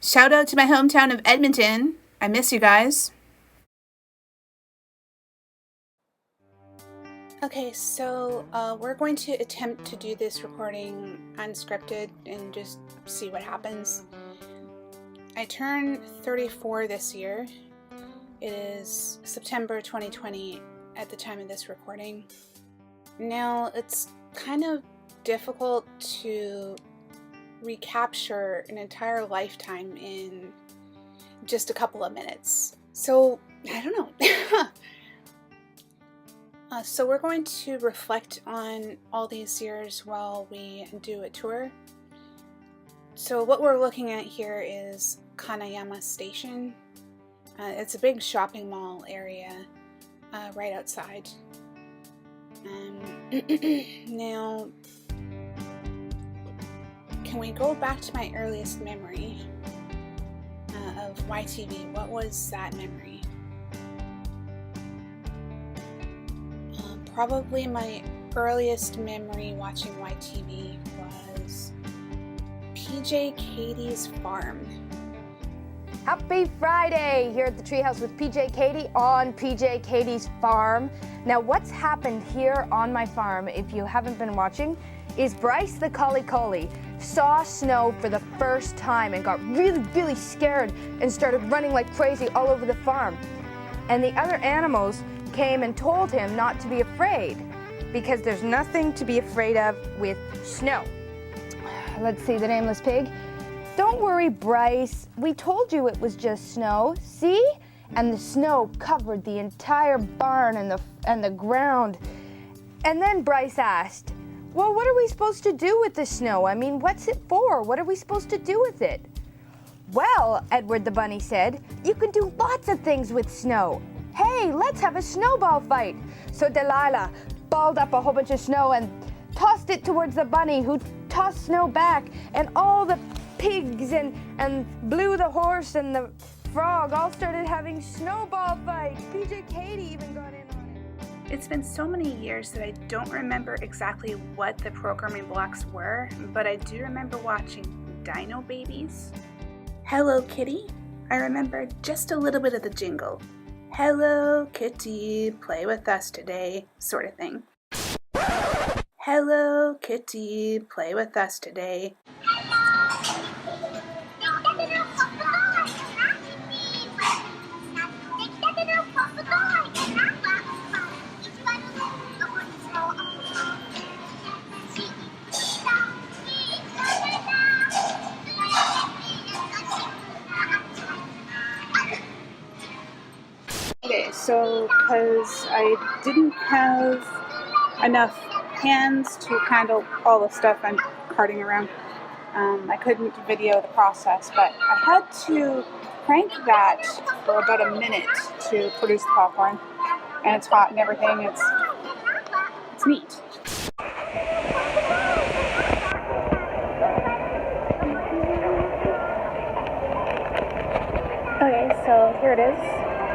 Shout out to my hometown of Edmonton. I miss you guys. Okay, so we're going to attempt to do this recording unscripted and just see what happens. I turned 34 this year. It is September 2020 at the time of this recording. Now, it's kind of difficult to recapture an entire lifetime in just a couple of minutes. So, I don't know. So we're going to reflect on all these years while we do a tour. So what we're looking at here is Kanayama Station. It's a big shopping mall area right outside. Now, can we go back to my earliest memory of YTV? What was that memory? Probably my earliest memory watching YTV was PJ Katie's Farm. Happy Friday here at the Treehouse with PJ Katie on PJ Katie's Farm. Now what's happened here on my farm, if you haven't been watching, is Bryce the collie saw snow for the first time and got really scared and started running like crazy all over the farm. And the other animals came and told him not to be afraid because there's nothing to be afraid of with snow. Let's see, the nameless pig. Don't worry, Bryce. We told you it was just snow. See? And the snow covered the entire barn and the ground. And then Bryce asked, well, what are we supposed to do with the snow? I mean, what's it for? What are we supposed to do with it? Well, Edward the bunny said, you can do lots of things with snow. Hey, let's have a snowball fight. So Delilah balled up a whole bunch of snow and tossed it towards the bunny, who tossed snow back, and all the pigs and Blue the horse and the frog all started having snowball fights. PJ Katie even got in on it. It's been so many years that I don't remember exactly what the programming blocks were, but I do remember watching Dino Babies. Hello Kitty. I remember just a little bit of the jingle. Hello Kitty, play with us today, sort of thing. Hello Kitty, play with us today. Okay, so because I didn't have enough hands to handle all the stuff I'm carting around, I couldn't video the process, but I had to crank that for about a minute to produce the popcorn, and it's hot and everything. It's neat. Okay, so here it is.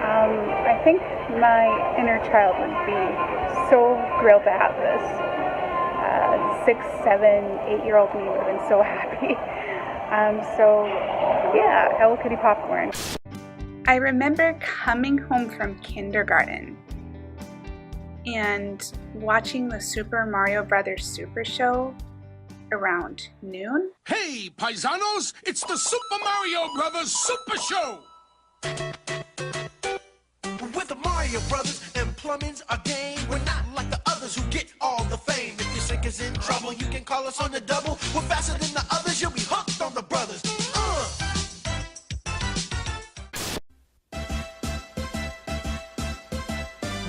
I think my inner child would be so thrilled to have this. 6, 7, 8-year-old me would have been so happy. So yeah, Hello Kitty popcorn. I remember coming home from kindergarten and watching the Super Mario Brothers Super Show around noon. Hey, paisanos, it's the Super Mario Brothers Super Show! With the Mario Brothers and plumbing's our game. We're not like the others who get all the fame. If your sink is in trouble, you can call us on the double. We're faster than the others, you'll be hooked on the brothers.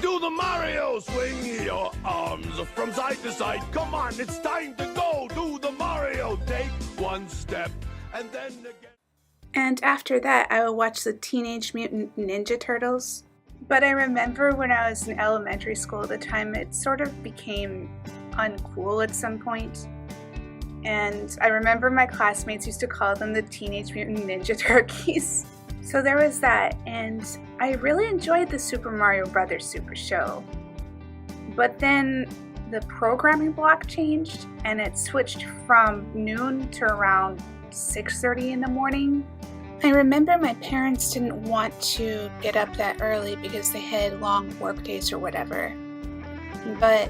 Do the Mario! Swing your arms from side to side. Come on, it's time to go. Do the Mario. Take one step and then again. And after that, I would watch the Teenage Mutant Ninja Turtles. But I remember when I was in elementary school at the time, it sort of became uncool at some point. And I remember my classmates used to call them the Teenage Mutant Ninja Turkeys. So there was that, and I really enjoyed the Super Mario Brothers Super Show. But then the programming block changed, and it switched from noon to around 6:30 in the morning. I remember my parents didn't want to get up that early because they had long work days or whatever. But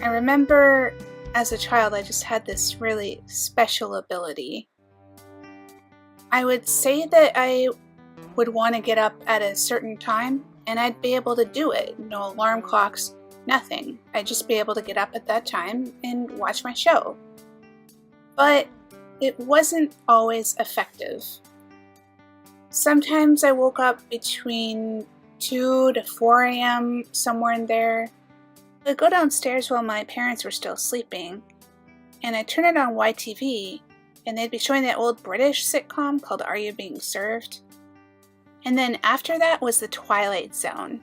I remember as a child, I just had this really special ability. I would say that I would want to get up at a certain time, and I'd be able to do it. No alarm clocks, nothing. I'd just be able to get up at that time and watch my show. But it wasn't always effective. Sometimes I woke up between 2 to 4 a.m., somewhere in there. I'd go downstairs while my parents were still sleeping, and I'd turn it on YTV, and they'd be showing that old British sitcom called Are You Being Served? And then after that was the Twilight Zone.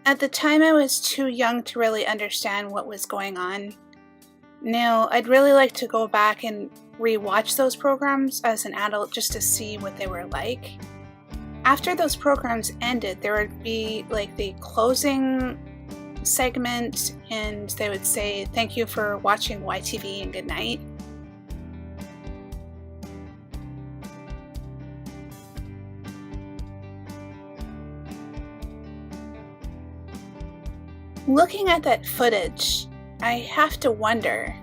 At the time, I was too young to really understand what was going on. Now, I'd really like to go back and rewatch those programs as an adult just to see what they were like. After those programs ended, there would be like the closing segment, and they would say, "Thank you for watching YTV and good night." Looking at that footage, I have to wonder,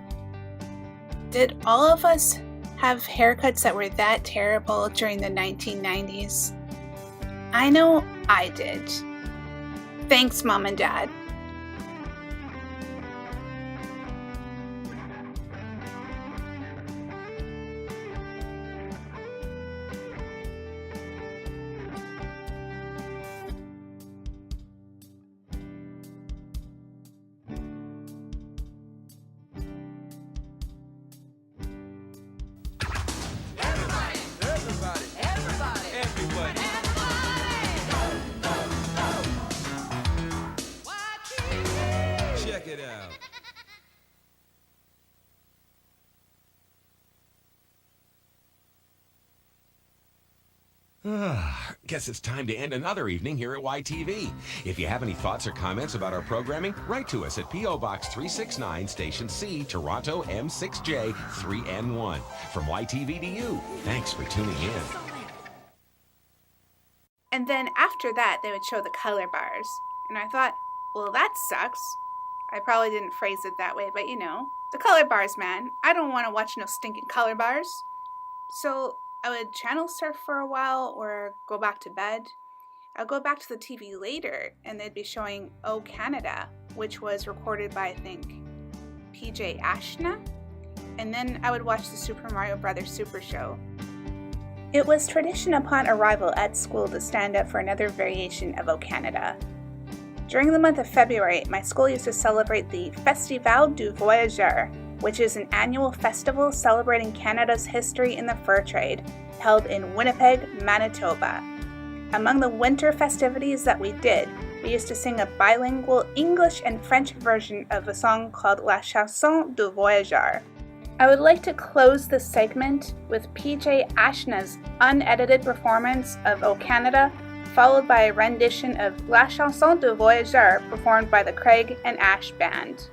did all of us have haircuts that were that terrible during the 1990s? I know I did. Thanks, Mom and Dad. Check it out. Guess it's time to end another evening here at YTV. If you have any thoughts or comments about our programming, write to us at P.O. Box 369, Station C, Toronto M6J 3N1. From YTV to you, thanks for tuning in. And then after that, they would show the color bars. And I thought, well, that sucks. I probably didn't phrase it that way, but you know, the color bars, man. I don't want to watch no stinking color bars. So I would channel surf for a while or go back to bed. I'll go back to the TV later and they'd be showing Oh Canada, which was recorded by, I think, PJ Ashna. And then I would watch the Super Mario Brothers Super Show. It was tradition upon arrival at school to stand up for another variation of Oh Canada. During the month of February, my school used to celebrate the Festival du Voyageur, which is an annual festival celebrating Canada's history in the fur trade, held in Winnipeg, Manitoba. Among the winter festivities that we did, we used to sing a bilingual English and French version of a song called La Chanson du Voyageur. I would like to close this segment with PJ Ashna's unedited performance of O Canada, followed by a rendition of La Chanson du Voyageur performed by the Craig and Ash Band.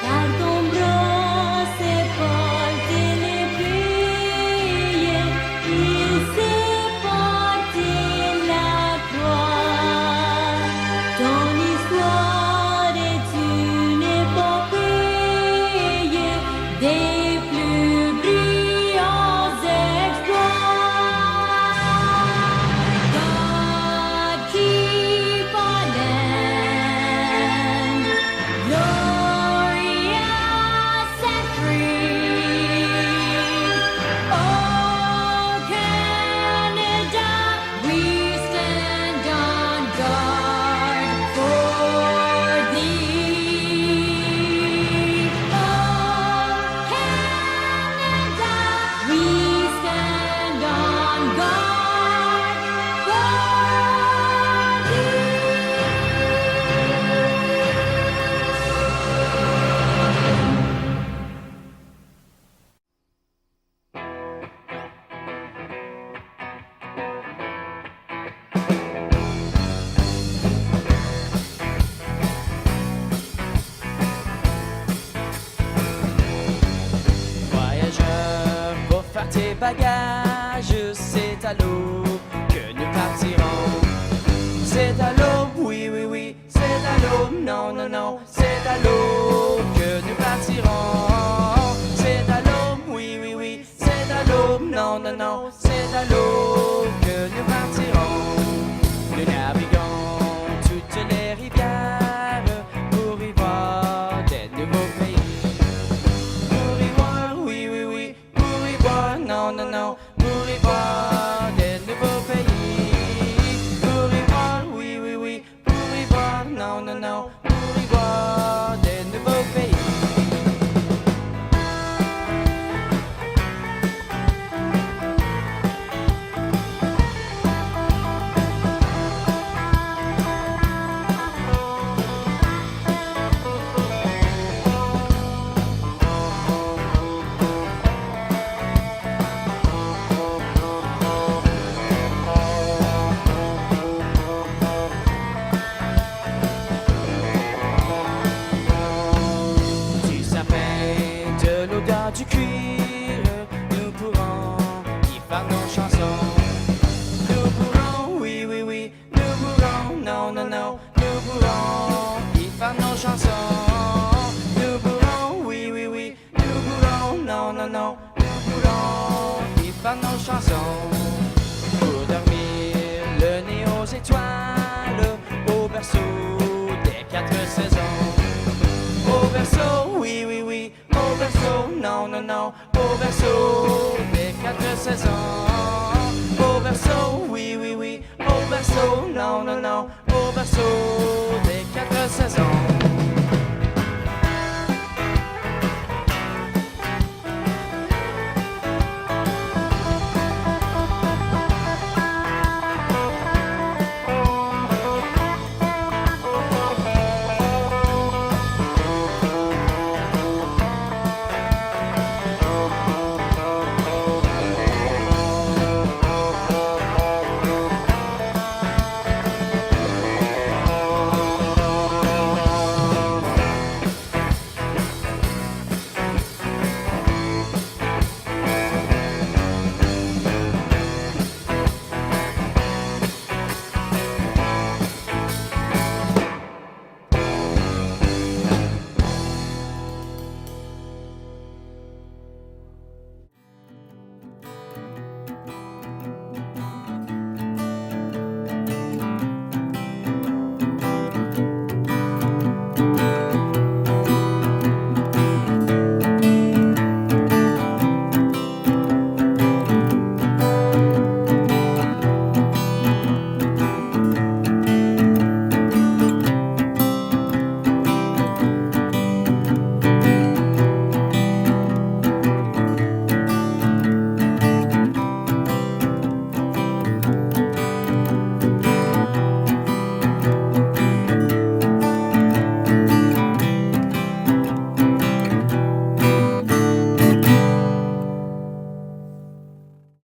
Dar ton brăz bagages, c'est à l'eau que nous partirons. C'est à l'eau, oui, oui, oui, c'est à l'eau, non, non, non, c'est à l'eau que nous partirons. C'est à l'eau, oui, oui, oui, c'est à l'eau, non, non, non, c'est à l'eau que nous partirons. Nous naviguons toutes les rivières pour y voir des nouveaux pays. Pour y voir, oui, oui, oui, pour y voir, non, non, non, pour y voir des nouveaux pays. Pour y voir, oui, oui, oui, pour y voir, non, non, non, pour y voir des nouveaux pays. Du sapin, de l'odeur du cuir, nous pourrons y faire nos chansons. Nous pourrons, oui, oui, oui, nous pourrons, non, non, non, nous pourrons y faire nos chansons. Nous pourrons, oui, oui, oui, nous pourrons, non, non, non, nous pourrons y faire nos chansons. Pour dormir le nez aux étoiles, au berceau des 4 saisons. Au berceau, oui, oui, oui, au berceau, non, non, non, au berceau des 4 saisons.